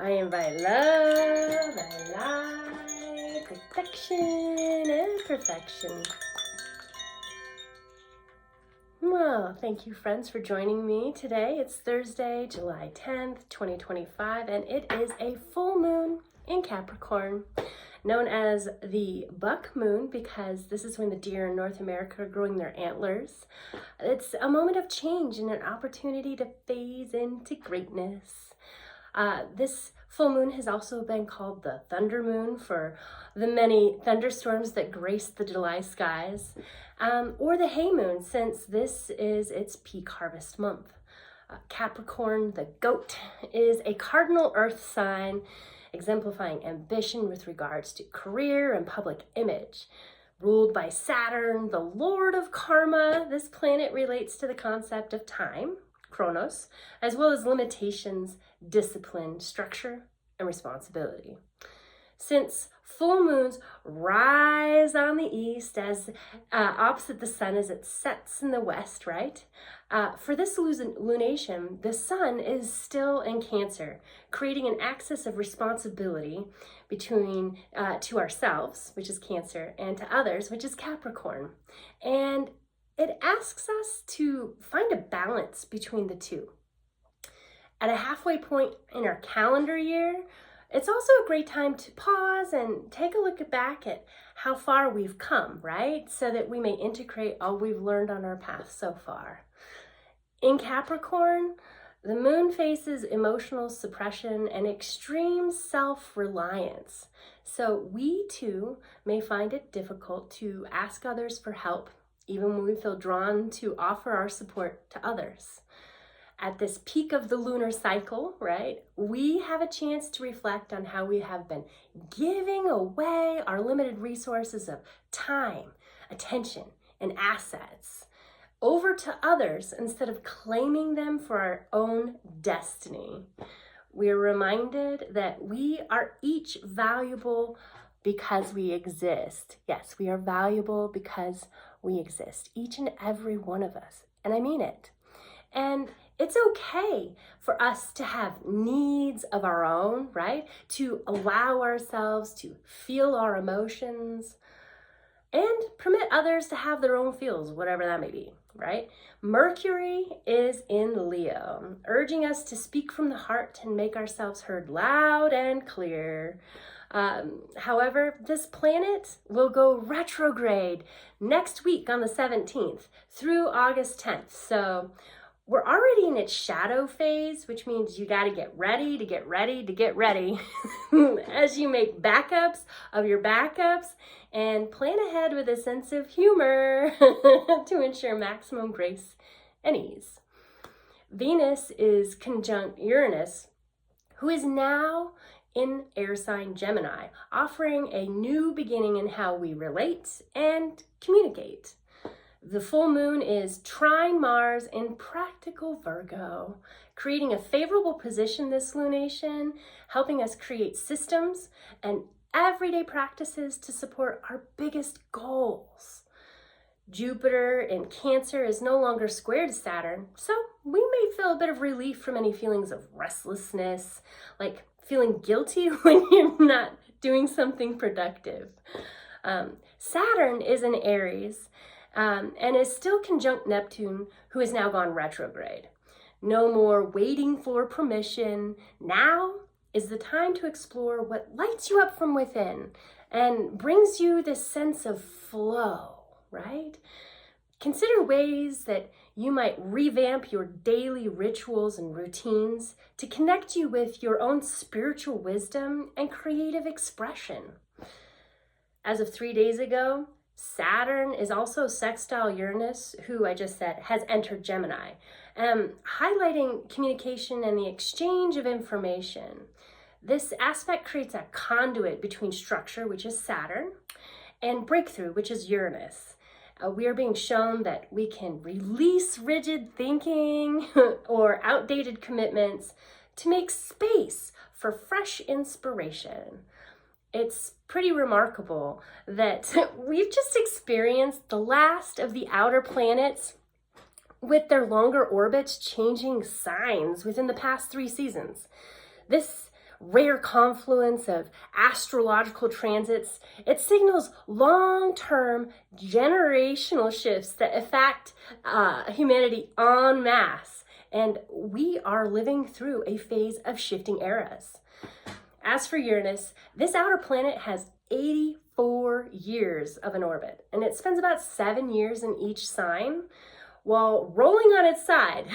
I invite love, I light, protection, and perfection. Well, thank you, friends, for joining me today. It's Thursday, July 10th, 2025, and it is a full moon in Capricorn, known as the buck moon because this is when the deer in North America are growing their antlers. It's a moment of change and an opportunity to phase into greatness. This full moon has also been called the thunder moon for the many thunderstorms that grace the July skies, or the hay moon since this is its peak harvest month. Capricorn, the goat, is a cardinal earth sign exemplifying ambition with regards to career and public image. Ruled by Saturn, the lord of karma, this planet relates to the concept of time, chronos, as well as limitations, discipline, structure, and responsibility. Since full moons rise on the east as opposite the sun as it sets in the west, right? For this lunation, the sun is still in Cancer, creating an axis of responsibility between to ourselves, which is Cancer, and to others, which is Capricorn. And it asks us to find a balance between the two. At a halfway point in our calendar year, it's also a great time to pause and take a look back at how far we've come, right? So that we may integrate all we've learned on our path so far. In Capricorn, the moon faces emotional suppression and extreme self-reliance. So we too may find it difficult to ask others for help, even when we feel drawn to offer our support to others. At this peak of the lunar cycle, right, we have a chance to reflect on how we have been giving away our limited resources of time, attention, and assets over to others instead of claiming them for our own destiny. We are reminded that we are each valuable because we exist. Yes, we are valuable because we exist, each and every one of us. And I mean it. And it's okay for us to have needs of our own, right? To allow ourselves to feel our emotions and permit others to have their own feels, whatever that may be, right? Mercury is in Leo, urging us to speak from the heart and make ourselves heard loud and clear. However, this planet will go retrograde next week on the 17th through August 10th. So we're already in its shadow phase, which means you got to get ready to get ready to get ready as you make backups of your backups and plan ahead with a sense of humor to ensure maximum grace and ease. Venus is conjunct Uranus, who is now in air sign Gemini, offering a new beginning in how we relate and communicate. The full moon is trine Mars in practical Virgo, creating a favorable position this lunation, helping us create systems and everyday practices to support our biggest goals. Jupiter in Cancer is no longer square to Saturn, so we may feel a bit of relief from any feelings of restlessness, like feeling guilty when you're not doing something productive. Saturn is in Aries, and is still conjunct Neptune, who has now gone retrograde. No more waiting for permission. Now is the time to explore what lights you up from within and brings you this sense of flow, right? Consider ways that you might revamp your daily rituals and routines to connect you with your own spiritual wisdom and creative expression. As of 3 days ago, Saturn is also sextile Uranus, who I just said has entered Gemini, highlighting communication and the exchange of information. This aspect creates a conduit between structure, which is Saturn, and breakthrough, which is Uranus. We are being shown that we can release rigid thinking or outdated commitments to make space for fresh inspiration. It's pretty remarkable that we've just experienced the last of the outer planets with their longer orbits changing signs within the past 3 seasons. This rare confluence of astrological transits. It signals long-term generational shifts that affect humanity en masse. And we are living through a phase of shifting eras. As for Uranus, this outer planet has 84 years of an orbit, and it spends about 7 years in each sign while rolling on its side.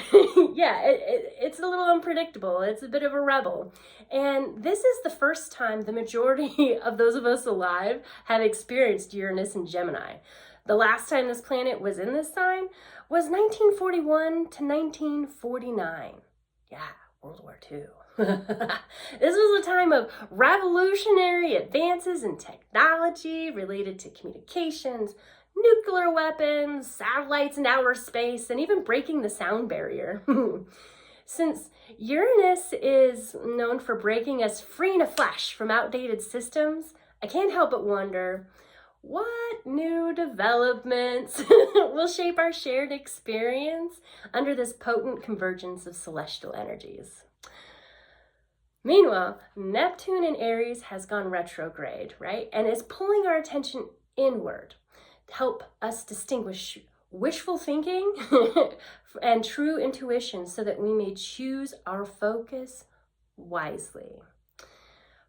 Yeah, it's a little unpredictable. It's a bit of a rebel. And this is the first time the majority of those of us alive have experienced Uranus in Gemini. The last time this planet was in this sign was 1941 to 1949. Yeah, World War II. This was a time of revolutionary advances in technology related to communications, nuclear weapons, satellites in outer space, and even breaking the sound barrier. Since Uranus is known for breaking us free in a flash from outdated systems, I can't help but wonder, what new developments will shape our shared experience under this potent convergence of celestial energies? Meanwhile, Neptune in Aries has gone retrograde, right? And is pulling our attention inward to help us distinguish wishful thinking and true intuition so that we may choose our focus wisely.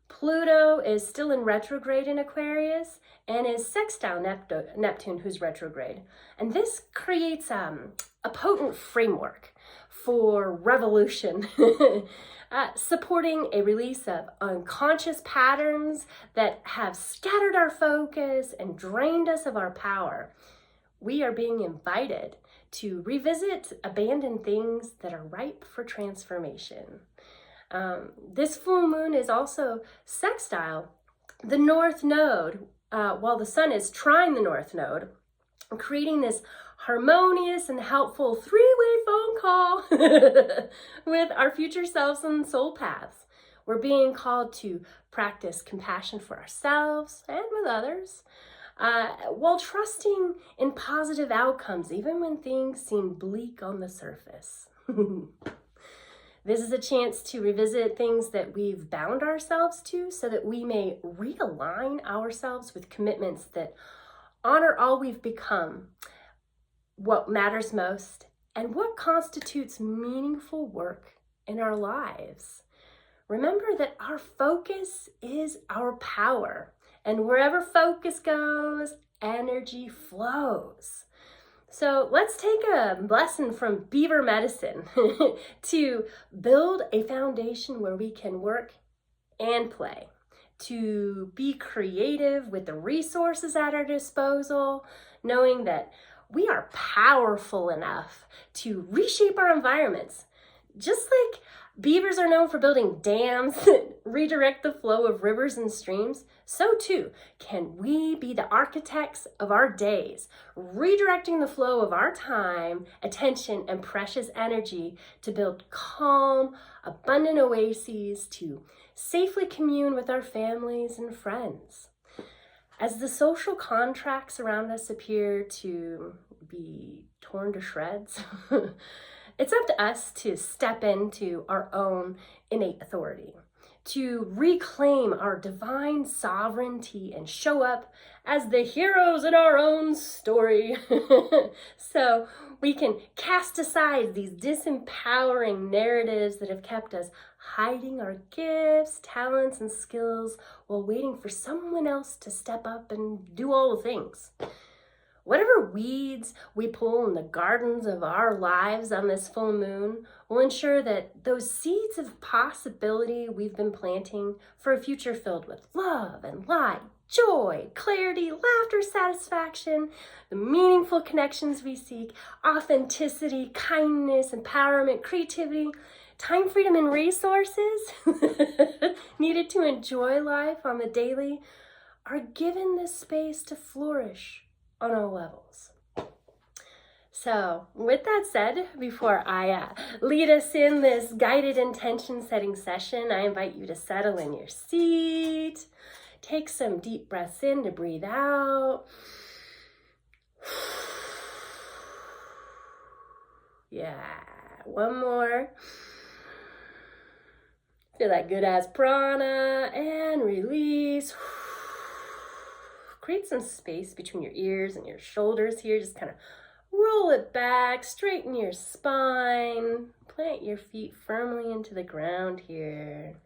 Pluto is still in retrograde in Aquarius and is sextile Neptune, who's retrograde. And this creates a potent framework for revolution, supporting a release of unconscious patterns that have scattered our focus and drained us of our power. We are being invited to revisit abandoned things that are ripe for transformation. This full moon is also sextile the North Node, while the Sun is trine the North Node, creating this harmonious and helpful three-way phone call with our future selves and soul paths. We're being called to practice compassion for ourselves and with others, while trusting in positive outcomes, even when things seem bleak on the surface. This is a chance to revisit things that we've bound ourselves to so that we may realign ourselves with commitments that honor all we've become, what matters most, and what constitutes meaningful work in our lives. Remember that our focus is our power, and wherever focus goes, energy flows. So let's take a lesson from beaver medicine to build a foundation where we can work and play, to be creative with the resources at our disposal, knowing that we are powerful enough to reshape our environments. Just like beavers are known for building dams that redirect the flow of rivers and streams, so too can we be the architects of our days, redirecting the flow of our time, attention, and precious energy to build calm, abundant oases to safely commune with our families and friends. As the social contracts around us appear to be torn to shreds, it's up to us to step into our own innate authority, to reclaim our divine sovereignty and show up as the heroes in our own story. So we can cast aside these disempowering narratives that have kept us hiding our gifts, talents, and skills while waiting for someone else to step up and do all the things. Whatever weeds we pull in the gardens of our lives on this full moon will ensure that those seeds of possibility we've been planting for a future filled with love and light, joy, clarity, laughter, satisfaction, the meaningful connections we seek, authenticity, kindness, empowerment, creativity, time, freedom, and resources needed to enjoy life on the daily are given this space to flourish on all levels. So with that said, before I lead us in this guided intention setting session, I invite you to settle in your seat, take some deep breaths in to breathe out. Yeah, one more. Feel that good ass prana and release. Create some space between your ears and your shoulders here. Just kind of roll it back, straighten your spine, plant your feet firmly into the ground here.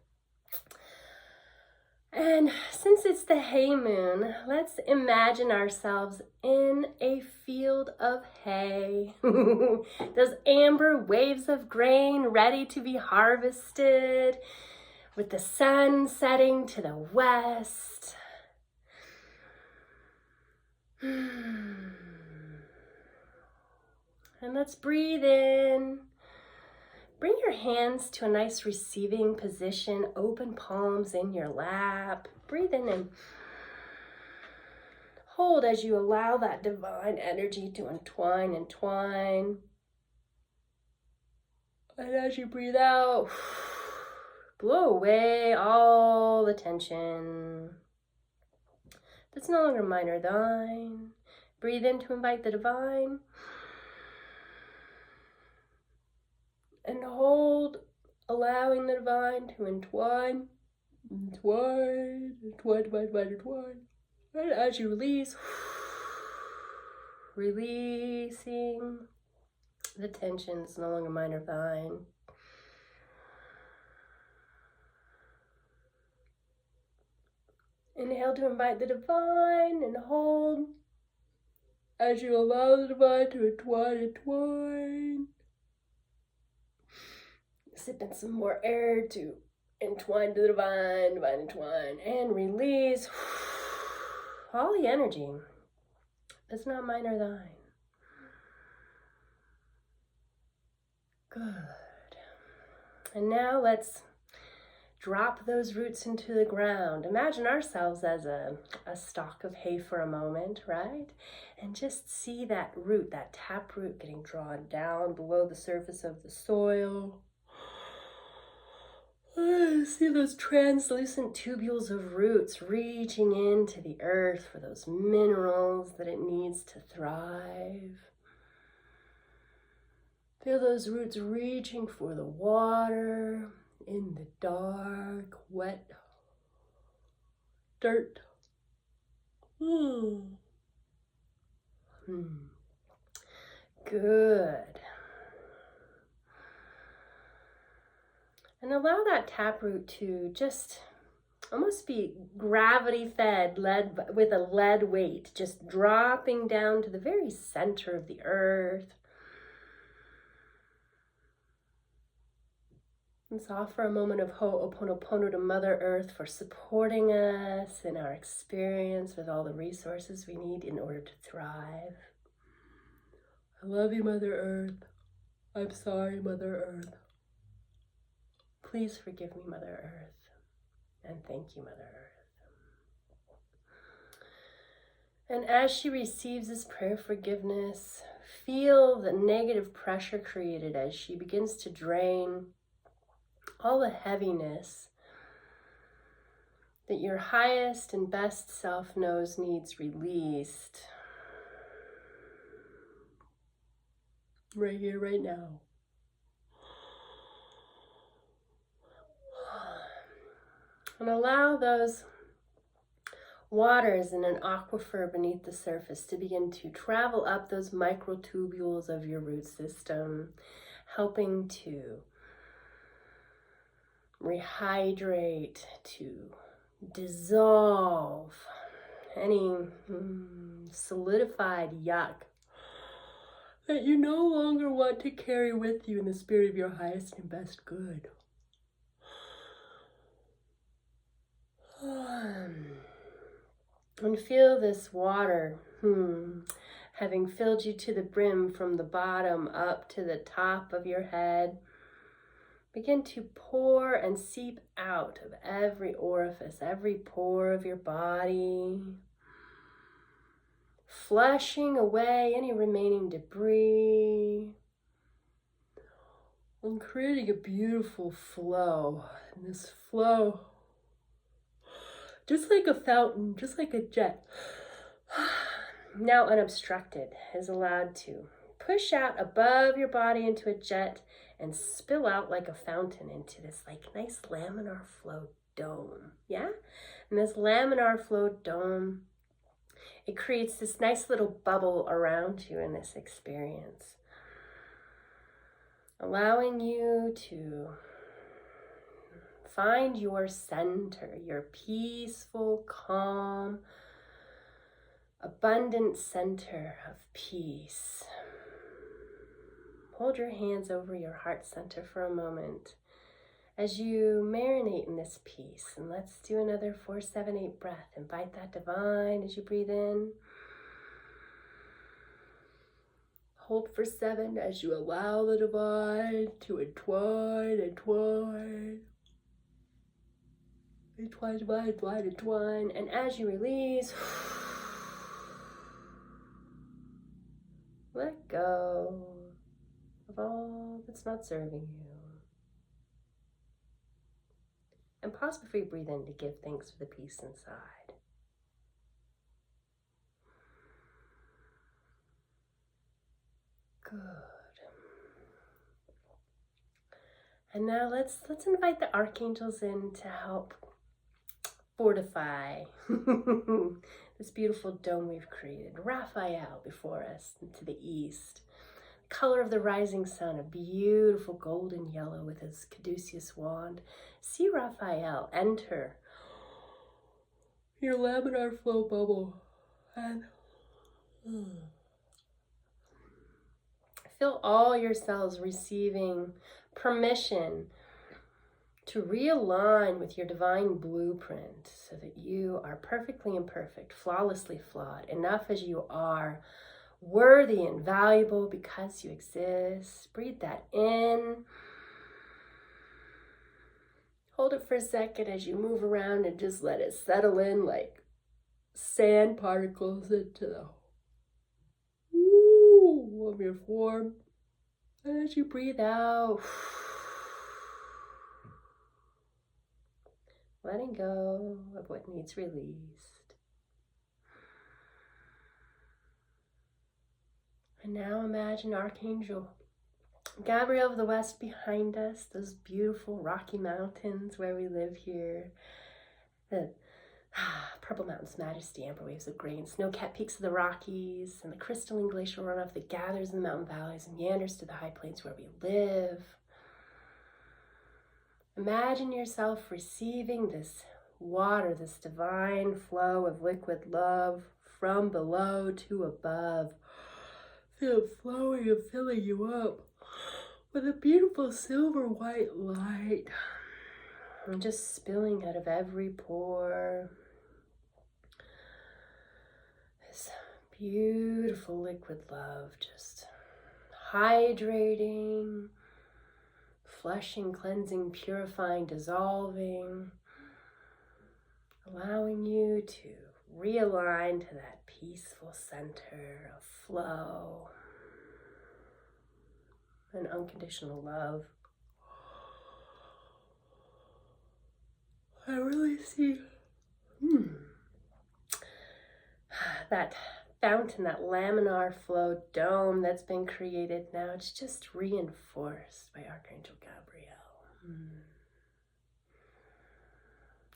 And since it's the hay moon, let's imagine ourselves in a field of hay. Those amber waves of grain ready to be harvested, with the sun setting to the west. And let's breathe in. Bring your hands to a nice receiving position, open palms in your lap. Breathe in and hold as you allow that divine energy to entwine. And as you breathe out, blow away all the tension that's no longer mine or thine. Breathe in to invite the divine. And hold, allowing the divine to entwine. And as you release, releasing the tensions no longer mine or thine. Inhale to invite the divine and hold as you allow the divine to entwine. Sip in some more air to entwine to the divine entwine, and release all the energy that's not mine or thine. Good. And now let's drop those roots into the ground. Imagine ourselves as a stalk of hay for a moment, right? And just see that root, that taproot getting drawn down below the surface of the soil. See those translucent tubules of roots reaching into the earth for those minerals that it needs to thrive. Feel those roots reaching for the water in the dark, wet dirt. Good. And allow that taproot to just almost be gravity fed, led with a lead weight, just dropping down to the very center of the earth. Let's offer a moment of ho'oponopono to Mother Earth for supporting us in our experience with all the resources we need in order to thrive. I love you, Mother Earth. I'm sorry, Mother Earth. Please forgive me, Mother Earth, and thank you, Mother Earth. And as she receives this prayer of forgiveness, feel the negative pressure created as she begins to drain all the heaviness that your highest and best self knows needs released. Right here, right now. And allow those waters in an aquifer beneath the surface to begin to travel up those microtubules of your root system, helping to rehydrate, to dissolve any solidified yuck that you no longer want to carry with you in the spirit of your highest and best good. And feel this water having filled you to the brim from the bottom up to the top of your head. Begin to pour and seep out of every orifice, every pore of your body, flushing away any remaining debris and creating a beautiful flow. And this flow, just like a fountain, just like a jet, now unobstructed, is allowed to push out above your body into a jet and spill out like a fountain into this like nice laminar flow dome. Yeah? And this laminar flow dome, it creates this nice little bubble around you in this experience, allowing you to find your center, your peaceful, calm, abundant center of peace. Hold your hands over your heart center for a moment as you marinate in this peace. And let's do another 4, 7, 8 breath. Invite that divine as you breathe in. Hold for 7 as you allow the divine to entwine. Entwine. And as you release, let go of all that's not serving you. And pause before you breathe in to give thanks for the peace inside. Good. And now let's invite the archangels in to help fortify this beautiful dome we've created. Raphael before us to the east. Color of the rising sun, a beautiful golden yellow with his caduceus wand. See Raphael enter your laminar flow bubble and feel all your cells receiving permission to realign with your divine blueprint so that you are perfectly imperfect, flawlessly flawed, enough as you are, worthy and valuable because you exist. Breathe that in. Hold it for a second as you move around and just let it settle in like sand particles into the of your form. And as you breathe out, letting go of what needs released. And now imagine Archangel Gabriel of the West behind us, those beautiful Rocky Mountains where we live here. The Purple Mountains Majesty, amber waves of grain, snow-capped peaks of the Rockies, and the crystalline glacial runoff that gathers in the mountain valleys and meanders to the high plains where we live. Imagine yourself receiving this water, this divine flow of liquid love from below to above. Feel it flowing and filling you up with a beautiful silver white light. And just spilling out of every pore. This beautiful liquid love just hydrating, flushing, cleansing, purifying, dissolving, allowing you to realign to that peaceful center of flow and unconditional love. I really see that fountain, that laminar flow dome that's been created now. It's just reinforced by Archangel Gabriel.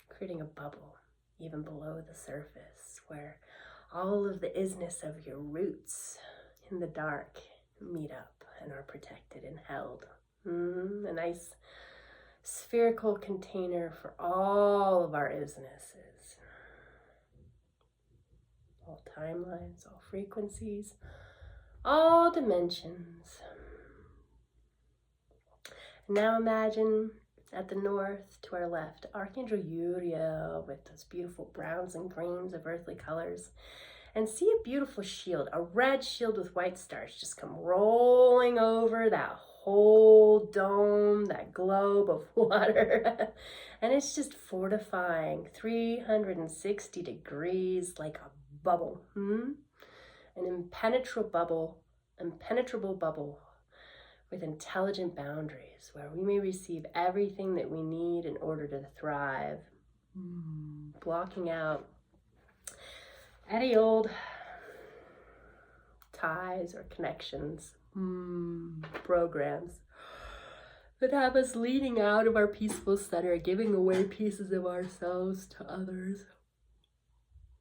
Creating a bubble even below the surface where all of the isness of your roots in the dark meet up and are protected and held. A nice spherical container for all of our isnesses. All timelines, all frequencies, all dimensions. And now imagine at the north to our left, Archangel Uriel with those beautiful browns and greens of earthly colors. And see a beautiful shield, a red shield with white stars just come rolling over that whole dome, that globe of water. And it's just fortifying 360 degrees like a bubble. An impenetrable bubble with intelligent boundaries where we may receive everything that we need in order to thrive. Blocking out any old ties or connections, programs, that have us leaning out of our peaceful center, giving away pieces of ourselves to others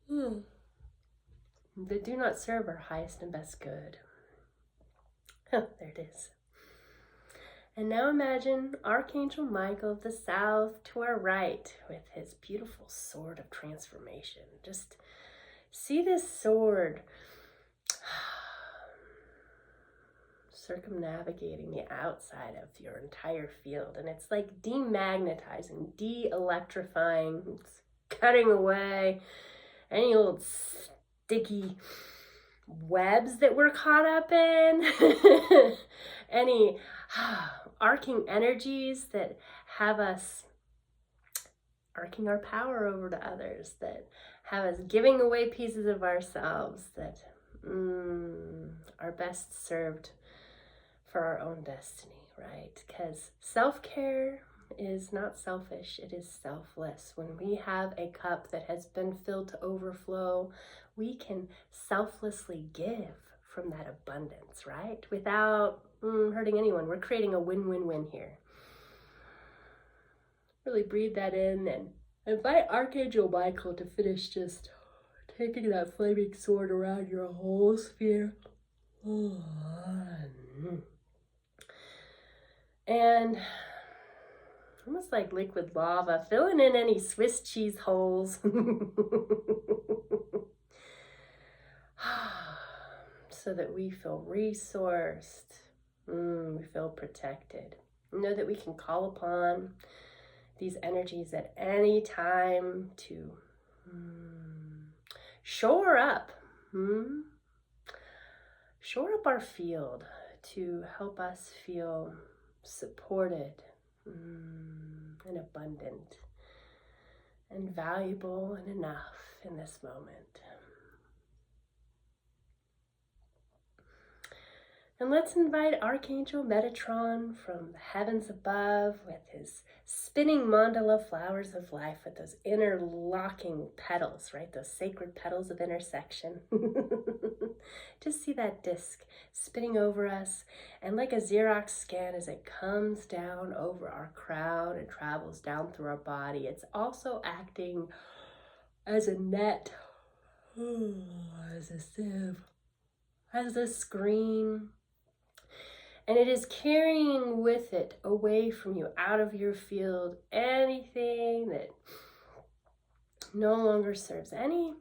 that do not serve our highest and best good. Oh, there it is. And now imagine Archangel Michael of the South to our right with his beautiful sword of transformation. Just see this sword circumnavigating the outside of your entire field. And it's like demagnetizing, de-electrifying, it's cutting away any old sticky webs that we're caught up in, any arcing energies that have us arcing our power over to others, that have us giving away pieces of ourselves that are best served for our own destiny, right? Because self-care is not selfish, it is selfless. When we have a cup that has been filled to overflow, we can selflessly give from that abundance, right? Without hurting anyone. We're creating a win-win-win here. Really breathe that in and invite Archangel Michael to finish just taking that flaming sword around your whole sphere. And almost like liquid lava, filling in any Swiss cheese holes. So that we feel resourced, we feel protected. Know that we can call upon these energies at any time to shore up our field, to help us feel supported and abundant and valuable and enough in this moment. And let's invite Archangel Metatron from the heavens above with his spinning mandala flowers of life with those interlocking petals, right? Those sacred petals of intersection. Just see that disc spinning over us, and like a Xerox scan as it comes down over our crown and travels down through our body, it's also acting as a net, as a sieve, as a screen. And it is carrying with it away from you, out of your field, anything that no longer serves, any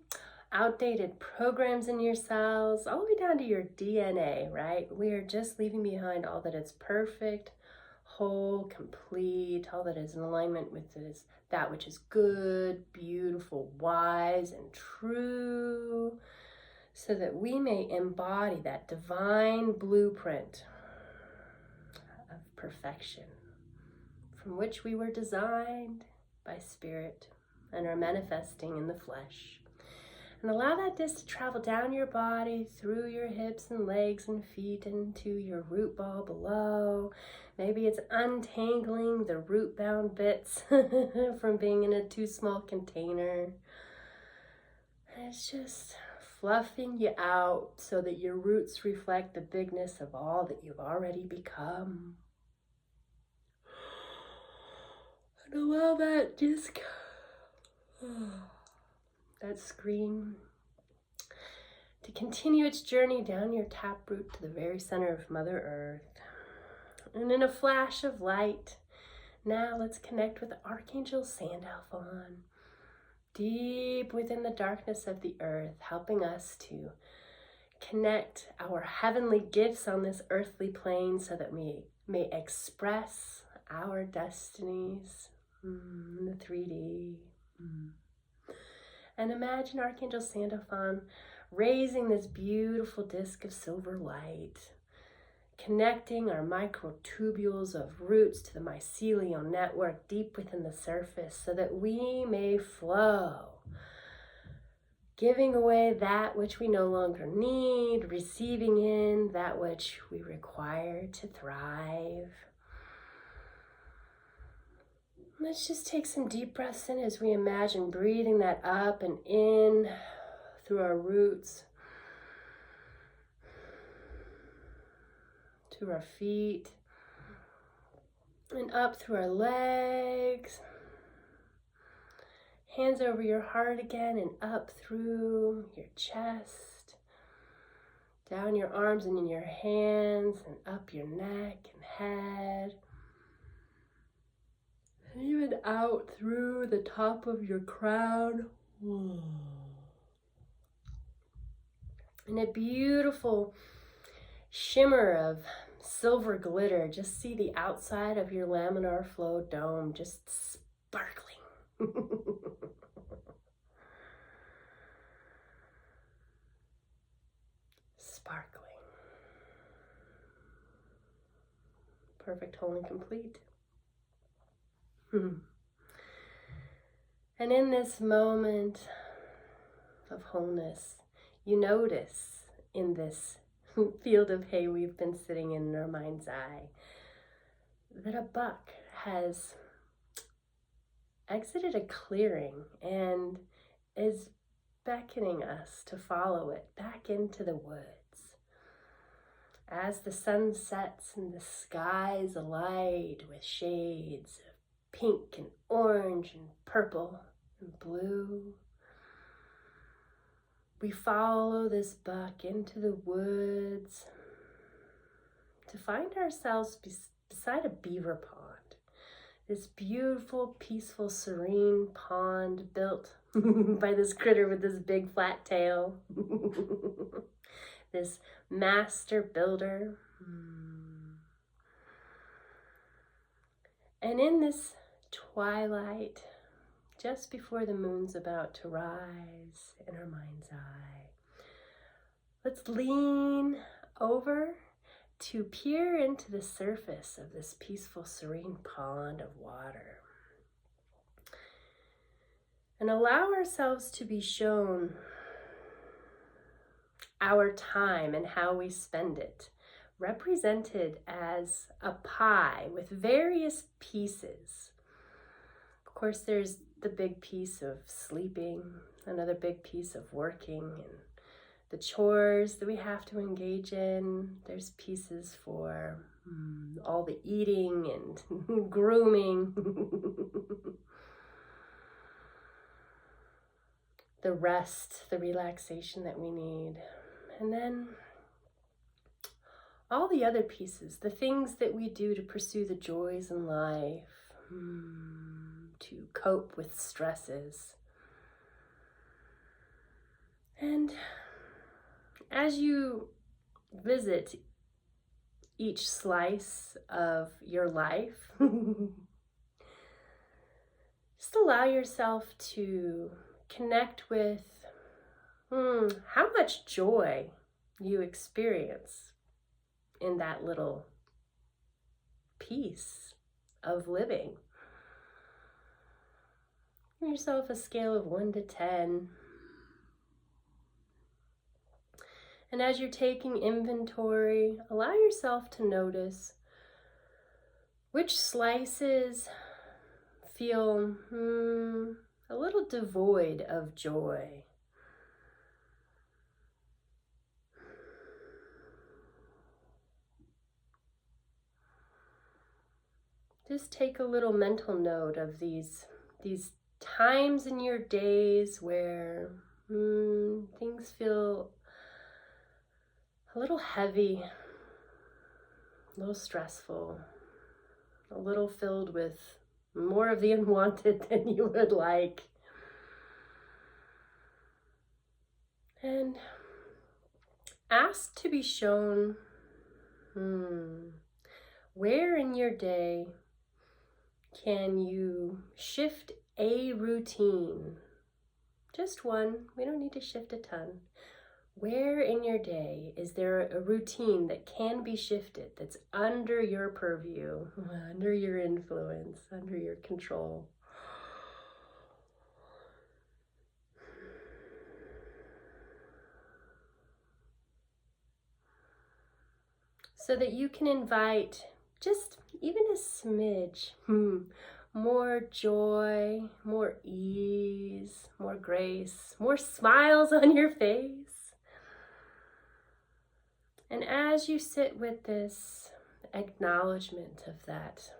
outdated programs in your cells, all the way down to your DNA, right? We are just leaving behind all that is perfect, whole, complete, all that is in alignment with that which is good, beautiful, wise, and true, so that we may embody that divine blueprint of perfection from which we were designed by spirit and are manifesting in the flesh. And allow that disc to travel down your body, through your hips and legs and feet, into your root ball below. Maybe it's untangling the root-bound bits from being in a too small container. And it's just fluffing you out so that your roots reflect the bigness of all that you've already become. And allow that disc, that screen, to continue its journey down your taproot to the very center of Mother Earth. And in a flash of light, now let's connect with Archangel Sandalphon, deep within the darkness of the earth, helping us to connect our heavenly gifts on this earthly plane so that we may express our destinies in the 3D. And imagine Archangel Sandalphon raising this beautiful disc of silver light, connecting our microtubules of roots to the mycelial network deep within the surface so that we may flow, giving away that which we no longer need, receiving in that which we require to thrive. Let's just take some deep breaths in as we imagine breathing that up and in through our roots, to our feet, And up through our legs. Hands over your heart again and up through your chest. Down your arms and in your hands and up your neck and head. And even out through the top of your crown. And a beautiful shimmer of silver glitter. Just see the outside of your laminar flow dome just sparkling. Sparkling. Perfect, whole, and complete. And in this moment of wholeness, you notice in this field of hay we've been sitting in our mind's eye that a buck has exited a clearing and is beckoning us to follow it back into the woods. As the sun sets and the sky is alight with shades of pink and orange and purple and blue, we follow this buck into the woods to find ourselves beside a beaver pond. This beautiful, peaceful, serene pond built by this critter with this big flat tail. This master builder. And in this twilight, just before the moon's about to rise in our mind's eye, let's lean over to peer into the surface of this peaceful, serene pond of water. And allow ourselves to be shown our time and how we spend it, represented as a pie with various pieces. Of course, there's the big piece of sleeping, another big piece of working, and the chores that we have to engage in. There's pieces for all the eating and grooming. The rest, the relaxation that we need. And then all the other pieces, the things that we do to pursue the joys in life, to cope with stresses. And as you visit each slice of your life, just allow yourself to connect with how much joy you experience in that little piece of living. Give yourself a scale of 1 to 10. And as you're taking inventory, allow yourself to notice which slices feel a little devoid of joy. Just take a little mental note of these times in your days where things feel a little heavy, a little stressful, a little filled with more of the unwanted than you would like. And ask to be shown where in your day can you shift a routine? Just one. We don't need to shift a ton. Where in your day is there a routine that can be shifted, that's under your purview, under your influence, under your control? So that you can invite just even a smidge, more joy, more ease, more grace, more smiles on your face. And as you sit with this acknowledgement of that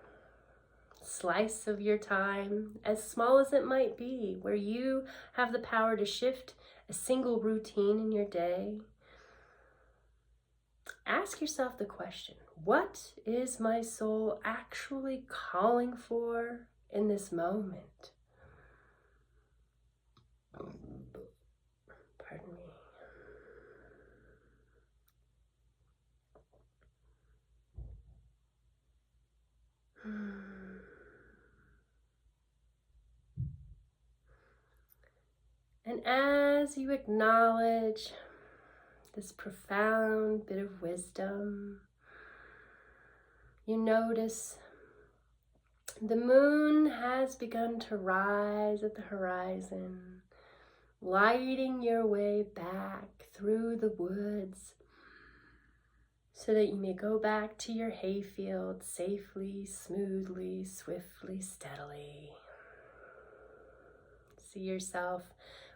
slice of your time, as small as it might be, where you have the power to shift a single routine in your day, ask yourself the question, what is my soul actually calling for in this moment? Pardon me. And as you acknowledge this profound bit of wisdom, you notice the moon has begun to rise at the horizon, lighting your way back through the woods so that you may go back to your hayfield safely, smoothly, swiftly, steadily. See yourself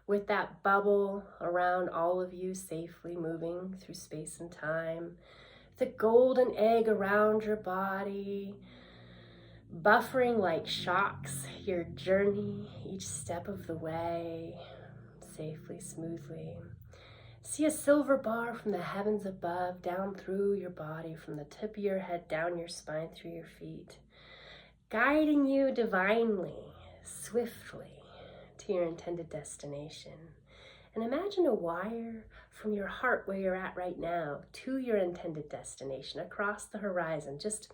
with that bubble around all of you, safely moving through space and time. The golden egg around your body, buffering like shocks your journey each step of the way, safely, smoothly. See a silver bar from the heavens above, down through your body, from the tip of your head, down your spine, through your feet, guiding you divinely, swiftly, to your intended destination. And imagine a wire from your heart, where you're at right now, to your intended destination, across the horizon, just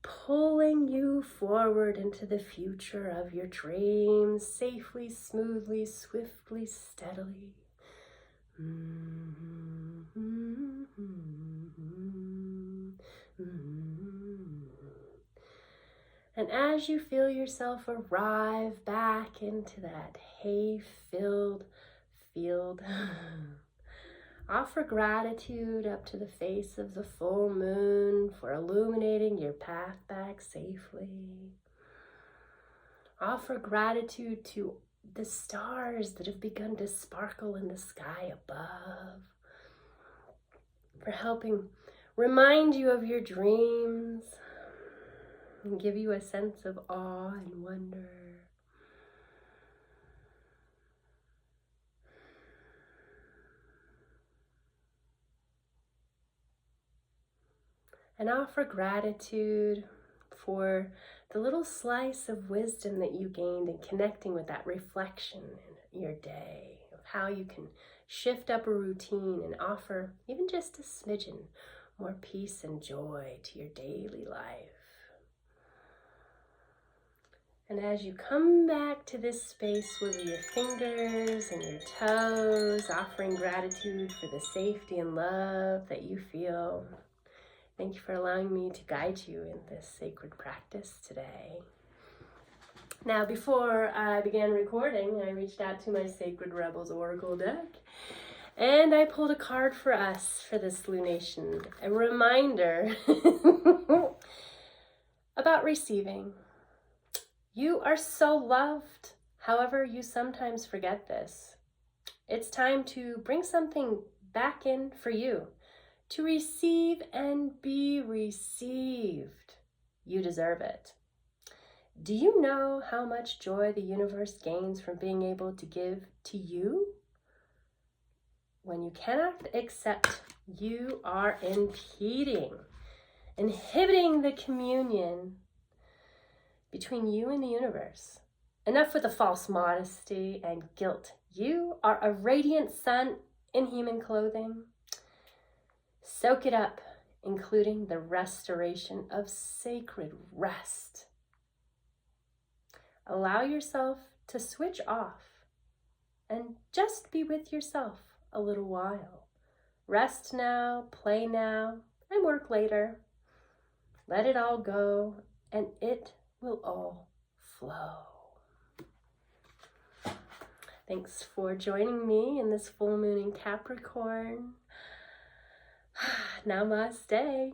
pulling you forward into the future of your dreams, safely, smoothly, swiftly, steadily. And as you feel yourself arrive back into that hay-filled field, offer gratitude up to the face of the full moon for illuminating your path back safely. Offer gratitude to the stars that have begun to sparkle in the sky above, for helping remind you of your dreams and give you a sense of awe and wonder. And offer gratitude for the little slice of wisdom that you gained in connecting with that reflection in your day, of how you can shift up a routine and offer even just a smidgen more peace and joy to your daily life. And as you come back to this space with your fingers and your toes, offering gratitude for the safety and love that you feel, thank you for allowing me to guide you in this sacred practice today. Now, before I began recording, I reached out to my Sacred Rebels Oracle deck, and I pulled a card for us for this lunation, a reminder about receiving. You are so loved. However, you sometimes forget this. It's time to bring something back in for you, to receive and be received. You deserve it. Do you know how much joy the universe gains from being able to give to you? When you cannot accept, you are inhibiting the communion between you and the universe. Enough with the false modesty and guilt. You are a radiant sun in human clothing. Soak it up, including the restoration of sacred rest. Allow yourself to switch off and just be with yourself a little while. Rest now, play now, and work later. Let it all go, and it will all flow. Thanks for joining me in this full moon in Capricorn. Namaste.